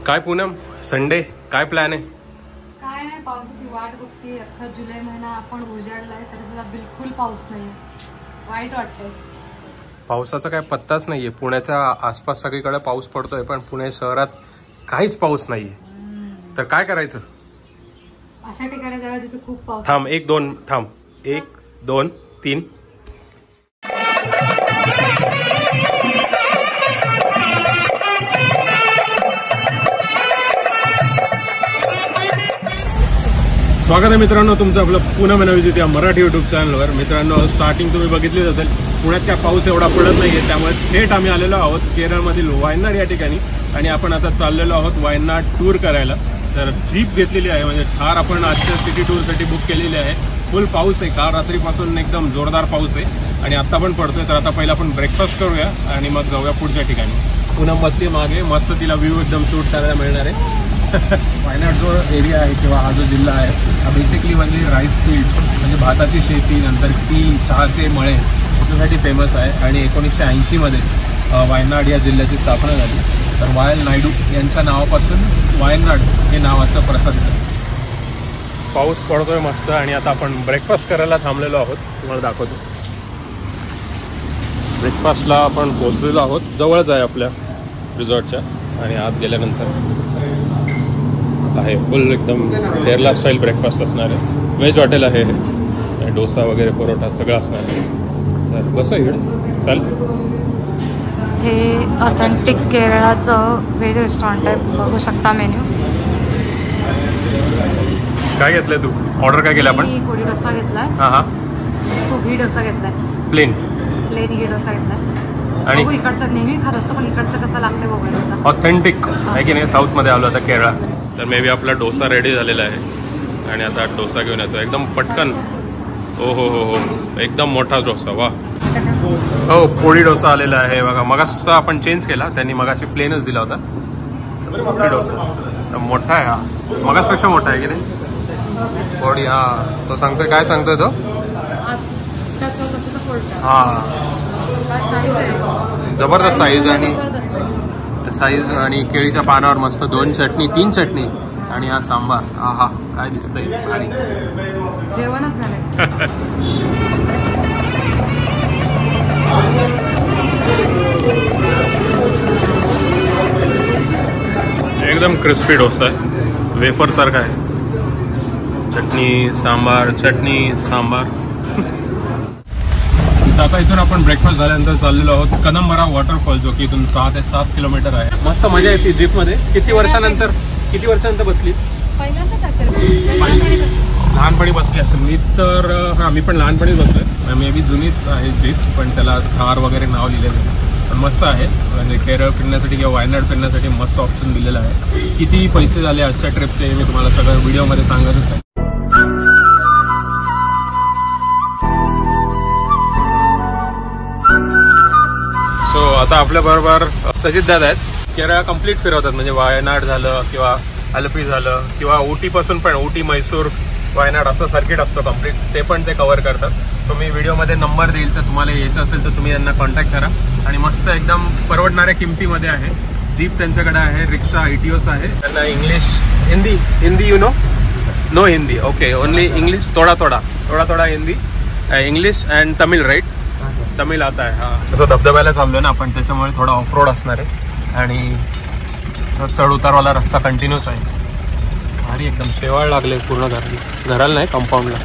काय पूनम, संडे काय प्लॅन आहे? काय नाही, पावसाची वाट बघते. अख्खा जुलै महिना आपण उजाडलाय तरी सुद्धा बिलकुल पाऊस नाहीये. वाईट वाटतंय. पावसाचा काय पत्ताच नाहीये. पुण्याच्या आसपास सगळीकडे पाऊस पडतोय पण पुणे शहरात काहीच पाऊस नाहीये. तर काय करायचं? अशा ठिकाणी जावं जिथे खूप पाऊस. थांब 1 2 थांब 1 2 3. स्वागत आहे मित्रांनो तुमचं आपलं पुणे विजिट या मराठी युट्यूब चॅनलवर. मित्रांनो, स्टार्टिंग तुम्ही बघितलीच असेल, पुण्यात काय पाऊस एवढा पडत नाहीये. त्यामुळे थेट आम्ही आलेलो आहोत केरळमधील वायनाड या ठिकाणी आणि आपण आता चाललेलो आहोत वायनाड टूर करायला. तर जीप घेतलेली आहे, म्हणजे थार आपण आजच्या सिटी टूरसाठी बुक केलेली आहे. फुल पाऊस आहे, काल रात्रीपासून एकदम जोरदार पाऊस आहे आणि आता पण पडतोय. तर आता पहिला आपण ब्रेकफास्ट करूया आणि मग जाऊया पुढच्या ठिकाणी. पुन्हा मस्ती मागे मस्त तिला व्ह्यू एकदम शूट करायला मिळणार आहे. वायनाड जो एरिया आहे किंवा हा जो जिल्हा आहे हा बेसिकली म्हणजे राईस फील्ड म्हणजे भाताची शेती, नंतर टी, चहाचे मळे याच्यासाठी फेमस आहे. आणि 1980 मध्ये वायनाड या जिल्ह्याची स्थापना झाली. तर वायल नायडू यांच्या नावापासून वायनाड हे नाव असं प्रसिद्ध आहे. पाऊस पडतोय मस्त आणि आता आपण ब्रेकफास्ट करायला थांबलेलो आहोत. तुम्हाला दाखवतो. ब्रेकफास्टला आपण पोहोचलेलो आहोत, जवळच आहे आपल्या रिसॉर्टच्या. आणि आत गेल्यानंतर आहे फुल एकदम केरला स्टाईल ब्रेकफास्ट असणार आहे. व्हेज हॉटेल आहे हे, डोसा वगैरे परोठा सगळं असणार आहे. तर बस इकडे चाल. हे ऑथेंटिक केरळाचं व्हेज रेस्टॉरंट आहे, बघू शकता मेन्यू. काय घेतलंय तू? ऑर्डर काय केलं आपण? पोळी डोसा घेतलाय. हां तो घी डोसा घेतलाय. प्लेन घी डोसा घेतलाय. आणि इकडचं नेहमी खात असतो पण इकडचं कसं लागतं बघायला. ऑथेंटिक आहे की नाही? साऊथमध्ये आलो आता केरळा. तर मे बी आपला डोसा रेडी झालेला आहे आणि आता डोसा घेऊन येतो एकदम पटकन. हो हो हो हो, एकदम मोठा डोसा. वा हो, पोळी डोसा आलेला आहे बघा. मगाचा आपण चेंज केला, त्यांनी मगाशी प्लेनच दिला होता. पोळी डोसा मोठा आहे हा, मगासपेक्षा मोठा आहे की नाही? पोळी. हा, तो सांगतोय काय सांगतोय तो? हा, जबरदस्त साईज आणि केळीच्या पानावर मस्त 2 चटणी 3 चटणी आणि हा सांबार. आहा, काय दिसतंय भारी. जेवणच झालंय. एकदम क्रिस्पी डोसा आहे, वेफर सारखा आहे. चटणी सांबार. आता इथून आपण ब्रेकफास्ट झाल्यानंतर चाललेलो आहोत कनमरा वॉटरफॉल, जो की इथून 6 ते 7 किलोमीटर आहे. मस्त मजा येते जीप मध्ये. किती वर्षानंतर बसली? लहानपणी बसली असेल. मी तर मी पण लहानपणीच बसलोय. मे बी जुनीच आहे जीप, पण त्याला थार वगैरे नाव लिहिलेलं आहे. पण मस्त आहे, म्हणजे केरळ फिरण्यासाठी किंवा वायनाड फिरण्यासाठी मस्त ऑप्शन दिलेलं आहे. किती पैसे झाले आजच्या ट्रिपचे मी तुम्हाला सगळं व्हिडिओमध्ये सांगतच आहे. सो आता आपल्या बरोबर सजित दादा आहेत. केरळ कम्प्लीट फिरवतात, म्हणजे वायनाड झालं किंवा आलपी झालं किंवा उटीपासून पण उटी, मैसूर, वायनाड असं सर्किट असतं कम्प्लीट, ते पण ते कव्हर करतात. सो मी व्हिडिओमध्ये नंबर देईल, तर तुम्हाला यायचं असेल तर तुम्ही यांना कॉन्टॅक्ट करा. आणि मस्त एकदम परवडणाऱ्या किमतीमध्ये आहे. जीप त्यांच्याकडे आहे, रिक्षा इटिओस आहे. त्यांना English, Hindi you know Hindi. Okay, only English, थोडा Hindi, English and Tamil, right? Tamil आता आहे. हां, तसं धबधब्याला चाललोय ना आपण, त्याच्यामुळे थोडा ऑफ रोड असणार आहे आणि चढ उतारवाला रस्ता कंटिन्यूच आहे. भारी एकदम. शेवाळ लागले पूर्ण घराला नाही, कंपाऊंडला.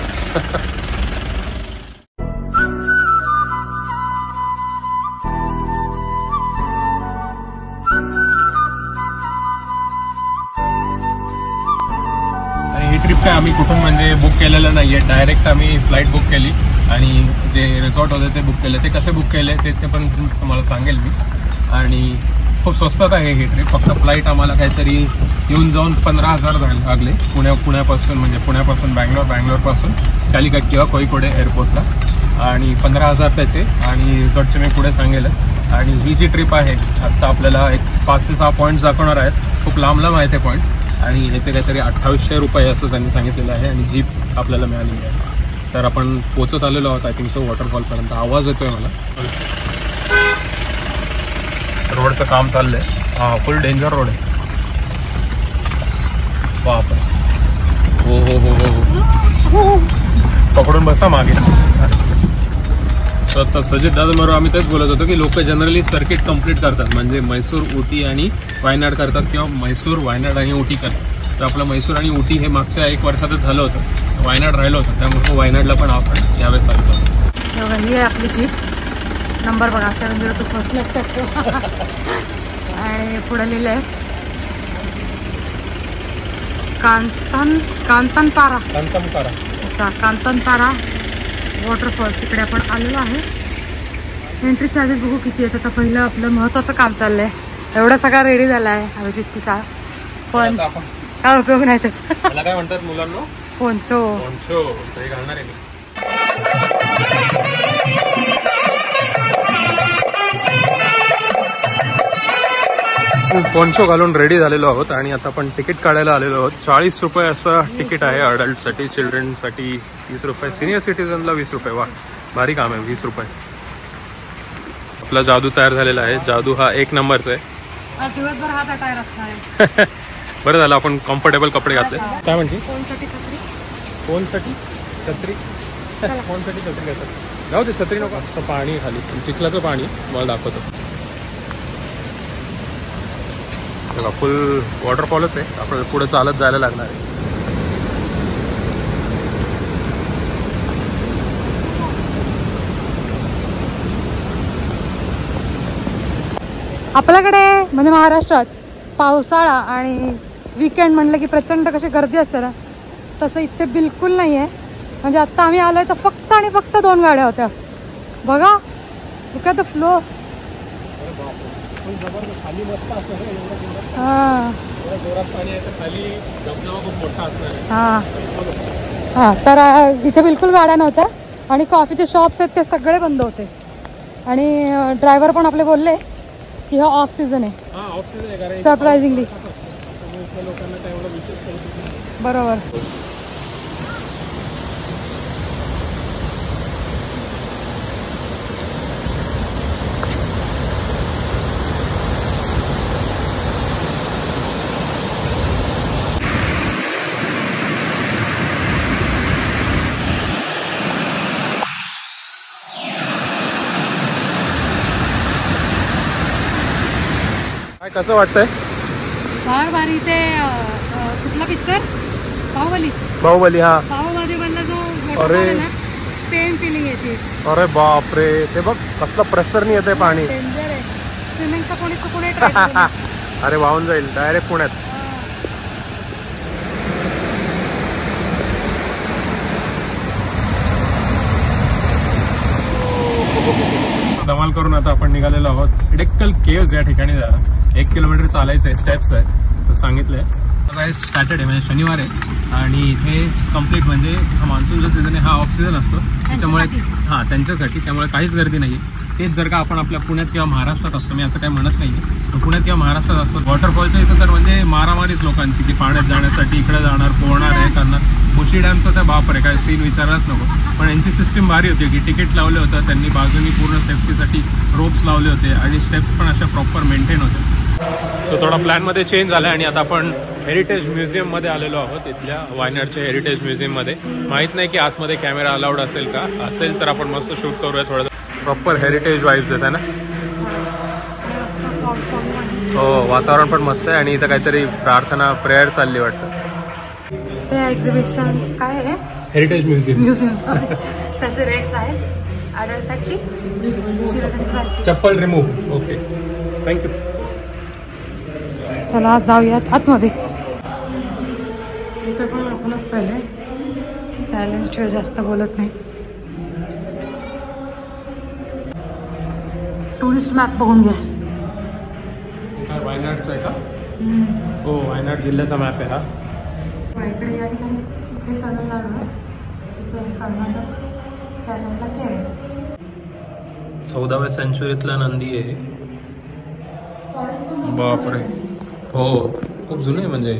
ही ट्रिप काय आम्ही कुठून म्हणजे बुक केलेलं नाही आहे. डायरेक्ट आम्ही फ्लाईट बुक केली आणि जे रिसॉर्ट होते ते बुक केले. ते कसे बुक केले ते पण तुम्हाला सांगेल मी. आणि खूप स्वस्तात आहे ही ट्रिप. फक्त फ्लाईट आम्हाला काहीतरी येऊन जाऊन 15,000 लागले पुण्यापासून बँगलोरपासून कालिकट किंवा कोईकोडे एअरपोर्टला. आणि 15,000 त्याचे, आणि रिसॉर्टचे मी पुढे सांगेलच. आणि ही जी ट्रिप आहे आत्ता आपल्याला एक 5 ते 6 पॉईंट्स दाखवणार आहेत. खूप लांब आहे ते पॉईंट. आणि ह्याचे काहीतरी 2800 रुपये असं त्यांनी सांगितलेलं आहे. आणि जीप आपल्याला मिळालेली आहे. तर आपण पोचत आलेलो आहोत आय थिंक सो वॉटरफॉलपर्यंत. आवाज येतोय मला. रोडचं काम चाललंय. हां, फुल डेंजर रोड आहे. बापरे, हो हो हो हो, पकडून बसा मागे. तर आता सजित दादाबरोबर आम्ही तेच बोलत होतो की लोक जनरली सर्किट कंप्लीट करतात, म्हणजे म्हैसूर, उटी आणि वायनाड करतात किंवा म्हैसूर, वायनाड आणि उटी करतात. तर आपलं म्हैसूर आणि उटी हे मागच्या 1 वर्षातच झालं होतं, वायनाड राहिलं होतं, त्यामुळे वायनाडला पण आपण यावेळेस आलो. बघा ही आहे आपली जीप, नंबर बघा 702 लक्षात ठेवा. आणि पुढे लिहिलं आहे कांतनपारा. अच्छा, कांतनपारा वॉटरफॉल, तिकडे आपण आलेलो आहे. एंट्री चार्जेस बघू किती आहेत. आता पहिलं आपलं महत्त्वाचं काम चाललंय. एवढं सगळं रेडी झालं आहे अभिजित पिसाळ, पण काय उपयोग नाही त्याचा. मला काय म्हणतात मुलांना, पोंचो. पोंचो तरी घालणार आहे मी. पोंचो घालून रेडी झालेलो आहोत आणि आता आपण तिकीट काढायला आलेलो आहोत. 40 रुपये असं तिकीट आहे अडल्टसाठी, चिल्ड्रनसाठी 30 रुपये, सिनियर सिटीजनला 20 रुपये. वा, भारी काम आहे, 20 रुपये. आपला जादू तयार झालेला आहे. जादू हा 1 नंबरचा आहे. आज दिवसभर हात अटायर असणार आहे. बरं झालं आपण कम्फर्टेबल कपडे घातले. काय म्हणते, फोनसाठी छत्री, फोनसाठी छत्री, फोनसाठी छत्री घेतात. जाऊ दे, छत्री नको. असतं पाणी खाली, चिखलाचं पाणी मला दाखवतो. फुल वॉटरफॉलच आहे, आपण पुढे चालत जायला लागणार आहे. आपल्याकडे म्हणजे महाराष्ट्रात पावसाळा आणि वीकेंड म्हणलं की प्रचंड कशी गर्दी असते ना, तसं इथे बिलकुल नाही आहे. म्हणजे आत्ता आम्ही आलोय तर फक्त आणि फक्त 2 गाड्या होत्या. बघा लुक ॲट द फ्लो. हां, तर इथे बिलकुल गाड्या नव्हत्या आणि कॉफीचे शॉप्स आहेत ते सगळे बंद होते. आणि ड्रायव्हर पण आपले बोलले की हा ऑफ सीझन आहे, सरप्राइझिंगली. बरोबर. कसं वाटतंय? फार भारी. ते कुठला पिक्चर, बाहुबली. बाहुबली, हा, बाहुबली मधला जो वॉटरफॉल आहे ना, सेम फिलिंग येते. अरे बापरे, ते बघ कसलं प्रेशरनी येते पाणी. डेंजर आहे. स्विमिंगचा कोणी चुकून ट्राय करू. अरे वाहून जाईल डायरेक्ट पुण्यात. धमाल करून आता आपण निघालेलो आहोत हिडक्कल केव्ज या ठिकाणी जायला. 1 किलोमीटर चालायचं आहे, स्टेप्स आहे तर सांगितलंय. काय सॅटर्डे म्हणजे शनिवार आहे आणि इथे कम्प्लीट म्हणजे हा मान्सूनचा सीझन आहे, हा ऑफ सीझन असतो त्याच्यामुळे हां त्यांच्यासाठी, त्यामुळे काहीच गर्दी नाही आहे. तेच जर का आपण आपल्या पुण्यात किंवा महाराष्ट्रात असतो, मी असं काही म्हणत नाही आहे, पुण्यात किंवा महाराष्ट्रात असतो वॉटरफॉलच्या इथं तर म्हणजे मारामारीच लोकांची की पाण्यात जाण्यासाठी इकडे जाणार, पोहणार आहे करणार. मुशी डॅमचा तर बापरे काय सीन विचारायलाच नको. पण यांची सिस्टीम भारी होती की तिकीट लावलं होतं त्यांनी, बाजूनी पूर्ण सेफ्टीसाठी रोप्स लावले होते आणि स्टेप्स पण अशा प्रॉपर मेंटेन होते. सो थोडा प्लॅनमध्ये चेंज झाला आणि आता आपण हेरिटेज म्युझियममध्ये आलेलो आहोत. इथल्या वायनाडच्या हेरिटेज म्युझियममध्ये. माहीत नाही की आतमध्ये कॅमेरा अलाउड असेल का, असेल तर आपण मस्त शूट करूया. थोडं प्रॉपर हेरिटेज वाईब्स आहेत ना. हो, वातावरण पण मस्त आहे आणि इथं काहीतरी प्रार्थना, प्रेयर चालली वाटतं. ते एक्झिबिशन काय आहे, हेरिटेज म्युझियम त्याचे रेट्स आहेत अडल्ट 30, चप्पल रिमूव्ह. Okay, thank you. चला जाऊयात आतमध्ये. इथं पण आपणच चाललंय, सायलेन्स ठेव, जास्त बोलत नाही. टुरिस्ट मॅप बघून घ्या. वायनाडचा आहे का? हो, वायनाड जिल्ह्याचा मॅप आहे हा. इकडे या ठिकाणी इथे तमिळनाडू आहे, तिथे कर्नाटक, त्या साईडला केरळ. 14व्या सेंचुरीतला नंदी आहे. बापरे, हो खूप जुनं आहे. म्हणजे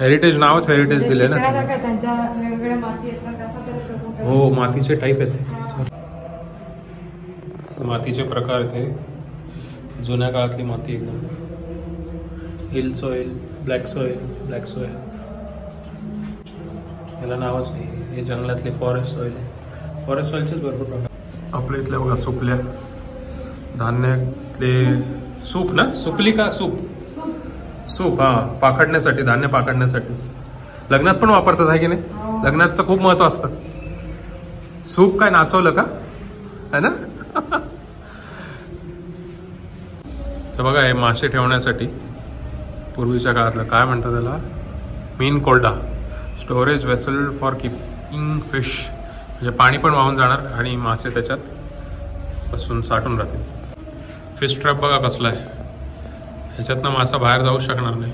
हेरिटेज नावच हेरिटेज दिले ना. त्यांच्या वेगवेगळ्या माती आहेत. हो, मातीचे टाईप आहेत, मातीचे प्रकार ते जुन्या काळातली माती एकदम. हिल सॉइल, ब्लॅक सॉइल, याला नावच नाही. हे जंगलातले फॉरेस्ट ऑइल आहे. फॉरेस्ट ऑइलचेच भरपूर प्रकार. आपल्या इथल्या बघा सुपल्या, धान्यातले सूप ना, सुपली का सूप, सूप हा पाखडण्यासाठी, धान्य पाखडण्यासाठी. लग्नात पण वापरतात आहे की नाही? लग्नाचं खूप महत्व असतं. सूप काय नाचवलं का है ना? तर बघा हे मासे ठेवण्यासाठी पूर्वीच्या काळातलं काय म्हणतात त्याला, मीन कोल्डा, storage vessel for keeping fish. म्हणजे पाणी पण वाहून जाणार आणि मासे त्याच्यात बसून साठून राहतील. फिश ट्रॅप बघा कसला आहे, ह्याच्यातनं मासा बाहेर जाऊ शकणार नाही.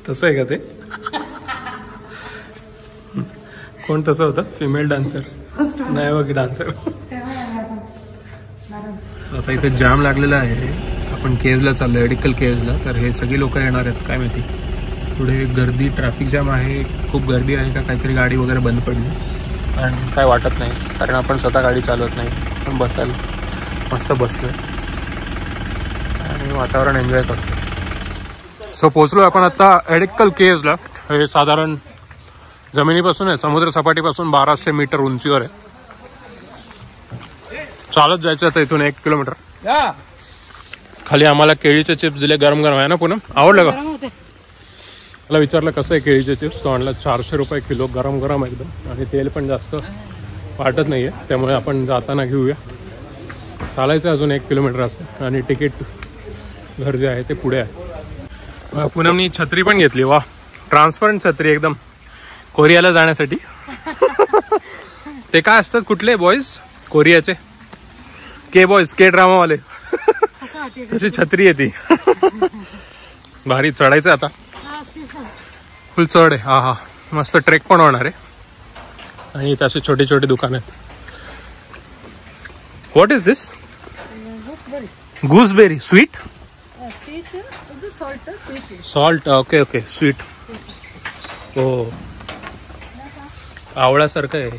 तसं आहे का ते? कोण तसं होतं? फिमेल डान्सर नाही बघ, डान्सर. आता इथे जाम लागलेला आहे. आपण केव्हला चाललोय, एडिकल केव्हला. तर हे सगळी लोक येणार आहेत काय माहिती. पुढे गर्दी, ट्रॅफिक जाम आहे, खूप गर्दी आहे का काहीतरी, गाडी वगैरे बंद पडली. आणि काय वाटत नाही कारण आपण स्वतः गाडी चालवत नाही, पण बसायला मस्त बसलोय आणि वातावरण एन्जॉय करतो. सो पोचलो आपण आता एडिकल केव्हला. हे साधारण जमिनीपासून आहे, समुद्र सपाटीपासून 1200 मीटर उंचीवर आहे. चालत जायचं आता इथून 1 किलोमीटर. खाली आम्हाला केळीचे चिप्स दिले, गरम गरम आहे ना पुनम? आवडलं का? मला विचारलं कसं आहे केळीचे चिप्स, तो आणला 400 रुपये किलो, गरम गरम एकदम. आणि तेल पण जास्त वाटत नाहीये, त्यामुळे आपण जाताना घेऊया. चालायचं अजून 1 किलोमीटर असं. आणि तिकीट घर जे आहे ते पुढे आहे. पुनमनी छत्री पण घेतली. वा, ट्रान्सपरंट छत्री एकदम, कोरियाला जाण्यासाठी. ते काय असतात कुठले बॉयज कोरियाचे? के बॉयज, के ड्रामावाले. तशी छत्री आहे ती. भारी. चढायचं आता, फुल चढ आहे. हा हा, मस्त ट्रेक पण होणार आहे. आणि इथे असे छोटे छोटे दुकान आहेत. What is this? Gooseberry. Sweet? Salt. Okay okay, sweet. हो, आवळ्यासारखं आहे,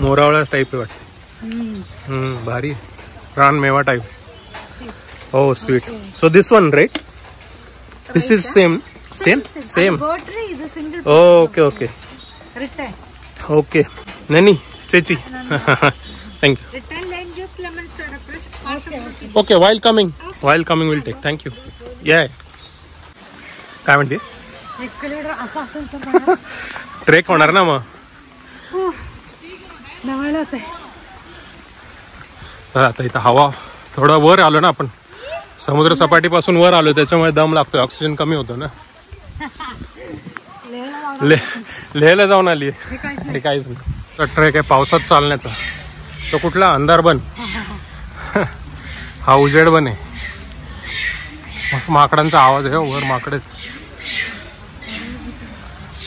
मोरावळा टाईप आहे वाटतं. भारी. रान मेवा टाईप. हो, sweet. So this one right? This is same same. Okay okay okay. ननी चेची, thank you. Okay, while coming will take. Thank you. या काय म्हणते? 1 किलोमीटर असं असेल तर ट्रेक होणार ना मग. नवायला होतंय. चला आता इथं हवा, थोडं वर आलो ना आपण, समुद्र सपाटीपासून वर आलो, त्याच्यामुळे दम लागतोय, ऑक्सिजन कमी होतो ना. लेहला जाऊन आली. हे काहीच नाही. ट्रेक आहे पावसात चालण्याचा. तो कुठला? अंधारबन. हा उजेडबन आहे. माकडांचा आवाज आहे. वर माकडे,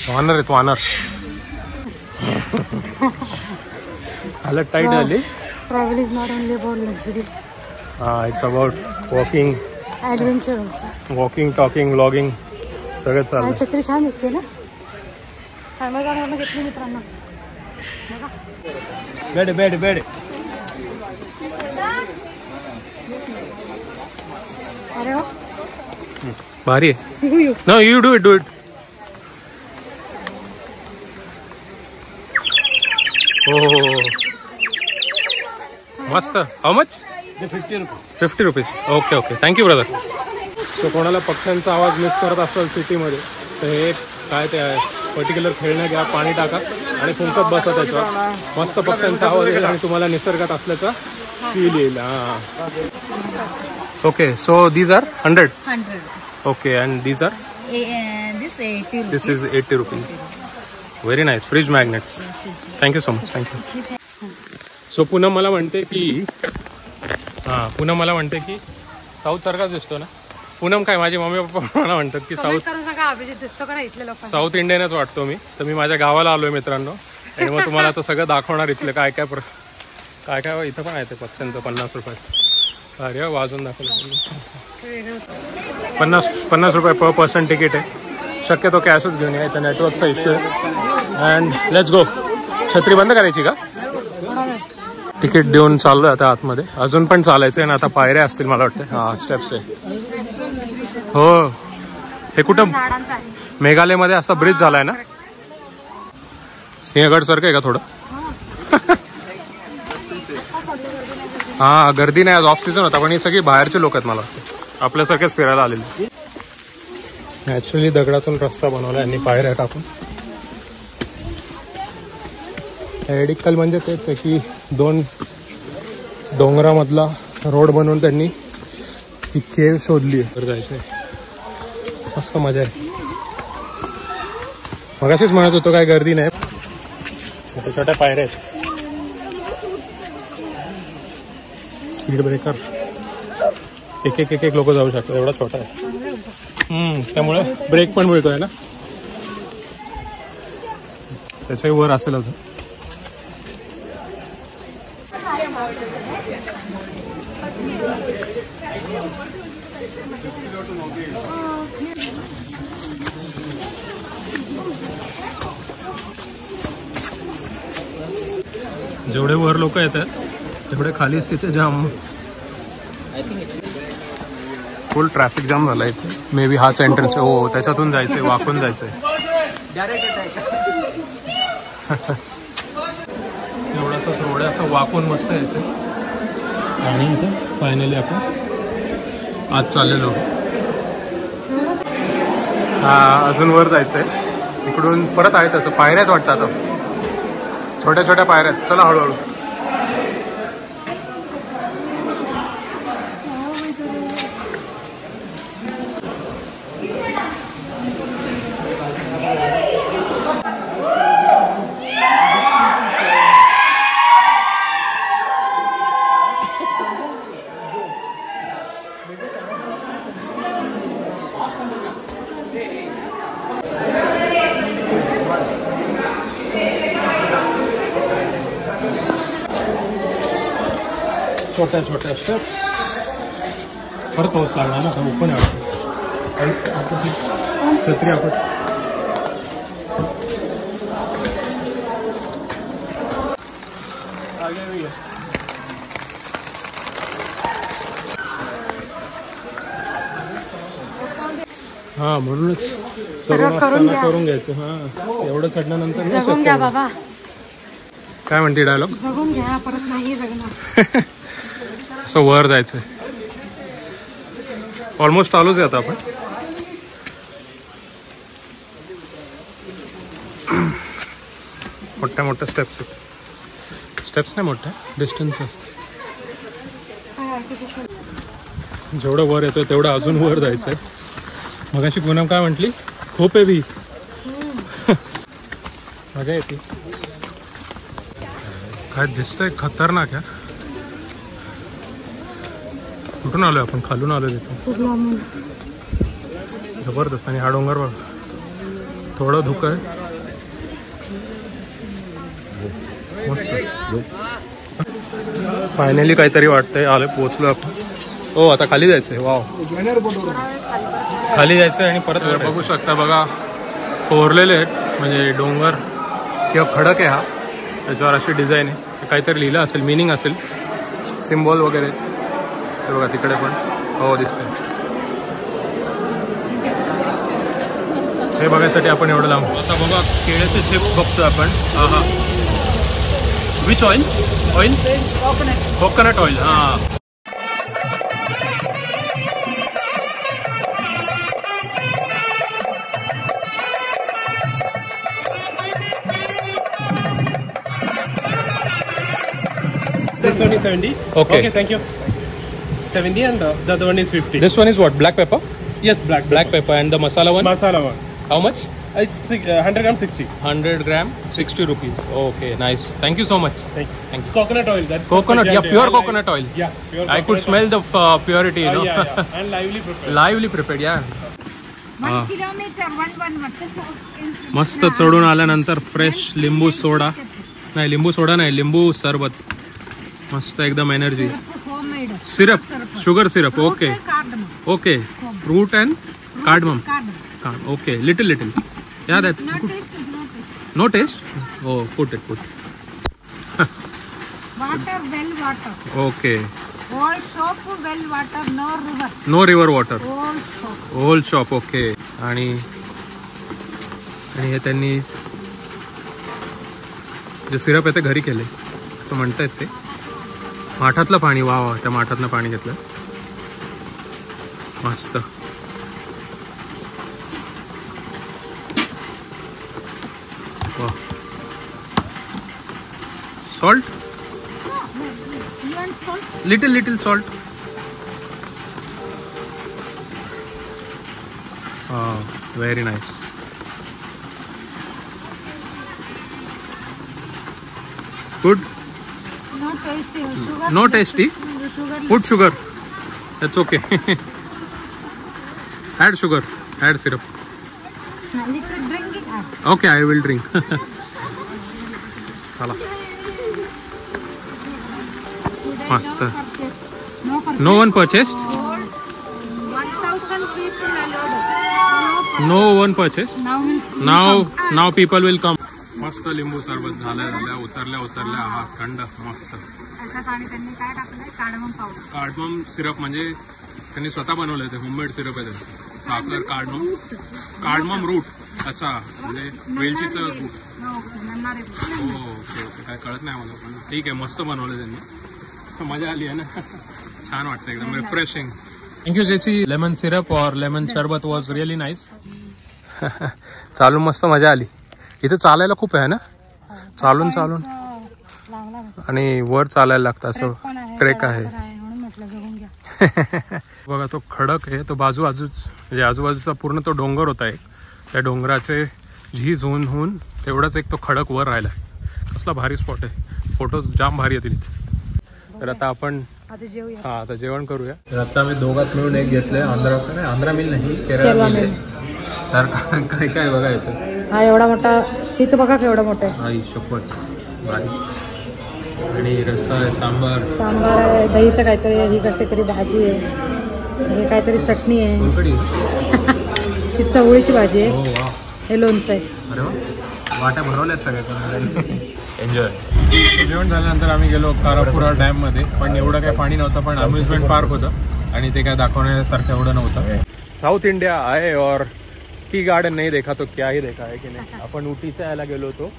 वानर आहेत, वानर. हालत टाईट झाली. Travel is not only about luxury. हा, it's about walking, adventure. Walking, talking, vlogging सगळं चाललं. छत्री छान दिसते ना. अमेझॉनवरून घेतली मित्रांनो. Bed bed bed. अरे वा, भारी आहे. No, you do it. हो, मस्त. How much? 50 rupees. Okay okay, thank you brother. So कोणाला पक्ष्यांचा आवाज मिस करत असेल सिटीमध्ये, तर हे काय ते पर्टिक्युलर खेळणं घ्या, पाणी टाका आणि फुंकत बसा त्याच्यावर. मस्त पक्ष्यांचा आवाज येईल आणि तुम्हाला निसर्गात असल्याचा फील येईल. हां, okay. So these are 100. Okay, and these are? This is 80 rupees. Very nice. Fridge magnets. Thank you so much. Thank you. So पुन्हा मला म्हणते की साऊथ सारखाच दिसतो ना. पूनम काय, माझी मम्मी पप्पा मला म्हणतात की साऊथ इंडियनच वाटतो मी. तर मी माझ्या गावाला आलोय मित्रांनो, आणि मग तुम्हाला आता सगळं दाखवणार इथलं काय काय काय इथं पण आहे ते पक्ष्यांचं. 50 रुपये. अरे वाजून दाखवलं. 50 रुपये पर पर्सन तिकीट आहे. शक्यतो कॅशच घेऊन या, इथं नेटवर्कचा इश्यू आहे. And let's go. छत्री बंद करायची का? तिकीट देऊन चाललोय आता आतमध्ये. अजून पण चालायचं आहे ना. आता पायऱ्या असतील मला वाटतं. हा, स्टेप्स आहे. हो, हे कुठं झाडांचं आहे. मेघालयमध्ये असा ब्रिज झालाय ना, सिंहगड सारखं आहे का थोडं? हा गर्दी नाही, आज ऑफ सीझन होता, पण ही सगळी बाहेरचे लोक आहेत मला वाटतं, आपल्यासारखेच फिरायला आलेले. नॅचरली दगडातून रस्ता बनवला यांनी पायऱ्या टाकून. एडिकल म्हणजे तेच आहे की 2 डोंगरामधला रोड बनवून त्यांनी ती केव शोधली आहे. जायचंय, मस्त मजा आहे. मगाशीच म्हणत होतो काय गर्दी नाही, छोट्या छोट्या पायऱ्या आहेत. स्पीड ब्रेकर एक लोक जाऊ शकतात, एवढा छोटा आहे. त्यामुळे ब्रेक पण मिळतोय ना, त्याच्याही वर असेल अजून. जेवढे वर लोक येतात तेवढे खाली तिथे जाम, फुल ट्रॅफिक जाम झाला इथे. मे बी हाच एंट्रन्स आहे. हो, त्याच्यातून जायचंय, वाकून जायचंय. एवढासाच रोड आहे, असं वाकून मस्त यायचंय. आणि इथे फायनली आपण आज चाललेलो. हा, अजून वर जायचंय. इकडून परत आहे तसं पायऱ्यात वाटतं, आता छोट्या छोट्या पायऱ्यात. चला हळूहळू. छोट्या छोट्या स्टेप्स. परत पाऊस लागला ना, ओपन आहे छत्री. आपण हा, म्हणूनच करून घ्यायचं. हा, एवढं चढल्यानंतर जगून घ्या बाबा. काय म्हणते डायलॉग? जगून घ्या, परत नाही जगणार. असं वर जायचंय. ऑलमोस्ट आलोच आहे आता आपण. मोठ्या मोठ्या स्टेप्स आहेत. स्टेप्स नाही मोठ्या, डिस्टन्स असते. जेवढं वर येतोय तेवढं अजून वर जायचंय. मगाशी पूनम काय म्हटली? खूप आहे बी. मजा येते. काय दिसतंय खतरनाक आहे. कुठून आलोय आपण? खालून आलोय तिथे. जबरदस्त. आणि हा डोंगर बघ, थोडं धुकं आहे. फायनली काहीतरी वाटतंय, आलोय, पोहोचलो आपण. हो, आता खाली जायचंय. वाव, खाली जायचंय आणि परत बघू शकता बघा, कोरलेले आहेत. म्हणजे डोंगर किंवा खडक आहे हा, त्याच्यावर अशी डिझाईन आहे. काहीतरी लिहिलं असेल, मिनिंग असेल, सिम्बॉल वगैरे. हे बघा तिकडे पण. हो, दिसतंय. हे बघायसाठी आपण एवढं लांब. आता बघा केळ्याचे चिप्स बघतोय आपण. हा हा, which oil? Oil coconut oil. हा, This one is 70. Okay. Okay, thank you. 70 and the other one is 50. this one is what? Black pepper? Yes, black Pepper. And the masala one? masala one. How much? It's 100 gram 60. 100 gram 60 rupees. Okay, nice. Thank you so much. Thank you. Thanks. It's coconut oil. That's Coconut, yeah, specialty. pure And coconut oil. Yeah, pure. I could smell the purity, you know. Yeah. And lively prepared. Lively prepared, yeah. 1 kilometer, 1 मस्त चढून आल्यानंतर fresh लिंबू सोडा, नाही लिंबू सोडा नाही, लिंबू सरबत. मस्त एकदम energy. homemade. Syrup, sugar syrup. Okay Cardamom. Okay. Fruit and cardamom. Cardamom. Okay, little little. Yeah, that's No good. taste, no taste. No taste? Oh, put it. Water, well water. Okay. Old soap, well water, no river. No river water. Old soap. Whole shop okay. आणि हे त्यांनी जे syrup आहे ते घरी केले असं म्हणतायत ते. माठातलं पाणी, वा वा, त्या माठातलं पाणी घेतलं मस्त. वा. Salt, little salt. Very nice. Good. No tasty. Put sugar. That's okay. Add sugar. Add syrup. Okay, I will drink. चला. मस्त. No one purchased. 1,000 people allowed. No one purchased. Now people will come. मस्त लिंबू सरबत झाल्या उतरल्या हा थंड मस्त. आणि त्यांनी काय टाकलंय, कार्डमम पावडर. कार्डमम सिरप म्हणजे त्यांनी स्वतः बनवलंय ते, होममेड सिरप आहे ते. साखर, कार्डमम रूट. अच्छा, म्हणजे वेलचीचं रूट. ओके काय कळत नाही मला, पण ठीक आहे. मस्त बनवलं त्यांनी, मजा आली आहे ना. छान वाटतं, एकदम refreshing. Thank you JC. Lemon syrup और lemon sharbat was really nice. चालून मस्त मजा आली. इथे चालायला खूप आहे ना, चालून आणि वर चालायला लागतं असं ट्रेक आहे. बघा तो खडक आहे, तो म्हणजे आजूबाजूचा पूर्ण तो डोंगर होता एक. त्या डोंगराचे झीज होऊन तेवढाच एक तो खडक वर राहिला. कसला भारी स्पॉट आहे, फोटोज जाम भारी येतील इथे. तर आता आपण आता जेवण करूया. तर आता आम्ही दोघात मिळून एक घेतलंय, आंध्रा मिल नाही, केरळ मिल. तर काय काय बघायचं. हा एवढा मोठा शीत बघा, केवढा मोठा आहे. आई शपथ भारी. आणि रस्सा आहे, सांबार आहे, दहीचं काहीतरी, ही कसली तरी भाजी आहे, हे काहीतरी चटणी आहे, ही चवळीची भाजी आहे, हे लोणचं आहे. अरे वा, वाट्या भरवल्यात सगळ्या. एन्जॉय. जेवण झाल्यानंतर आम्ही गेलो कारापुरा डॅम मध्ये, पण एवढं काही पाणी नव्हतं, पण अम्युजमेंट पार्क होतं आणि ते काय दाखवण्यासारखं एवढं नव्हतं. साऊथ इंडिया आहे और टी गार्डन नाही देखा तो क्या ही देखा आहे की नाही. आपण उटीच्या यायला गेलो होतो,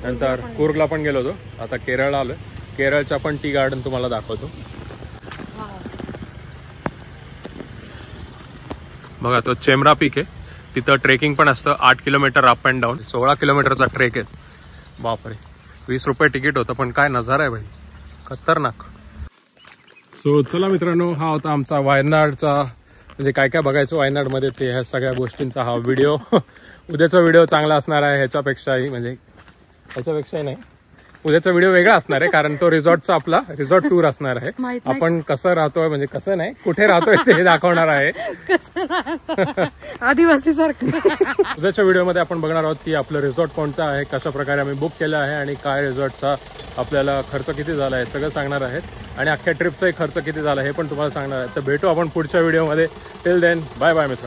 नंतर कूर्गला पण गेलो होतो, आता केरळला आलो. केरळचा पण टी गार्डन तुम्हाला दाखवतो. बघा तो चेमरा पीक आहे, तिथं ट्रेकिंग पण असतं. 8 किलोमीटर अप अँड डाऊन, 16 किलोमीटरचा ट्रेक आहे. बापरे, 20 रुपये तिकीट होतं, पण काय नजारा आहे भाई, खतरनाक. सो चला मित्रांनो, हा होता आमचा वायनाडचा, म्हणजे काय काय बघायचं वायनाडमध्ये ते ह्या सगळ्या गोष्टींचा हा व्हिडिओ. उद्याचा व्हिडिओ चांगला असणार आहे ह्याच्यापेक्षाही, म्हणजे ह्याच्यापेक्षाही नाही, उद्याचा व्हिडिओ वेगळा असणार आहे, कारण तो रिसॉर्टचा आपला रिसॉर्ट टूर असणार आहे. आपण कसं राहतोय, म्हणजे कसं नाही, कुठे राहतोय ते दाखवणार आहे, आदिवासी सारखं. उद्याच्या व्हिडिओमध्ये आपण बघणार आहोत की आपलं रिसॉर्ट कोणतं आहे, कशा प्रकारे आम्ही बुक केलं आहे आणि काय रिसॉर्टचा आपल्याला खर्च किती झाला आहे सगळं सांगणार आहेत. आणि अख्ख्या ट्रिपचाही खर्च किती झाला हे पण तुम्हाला सांगणार आहे. तर भेटू आपण पुढच्या व्हिडिओमध्ये. टिल देन बाय बाय मित्र.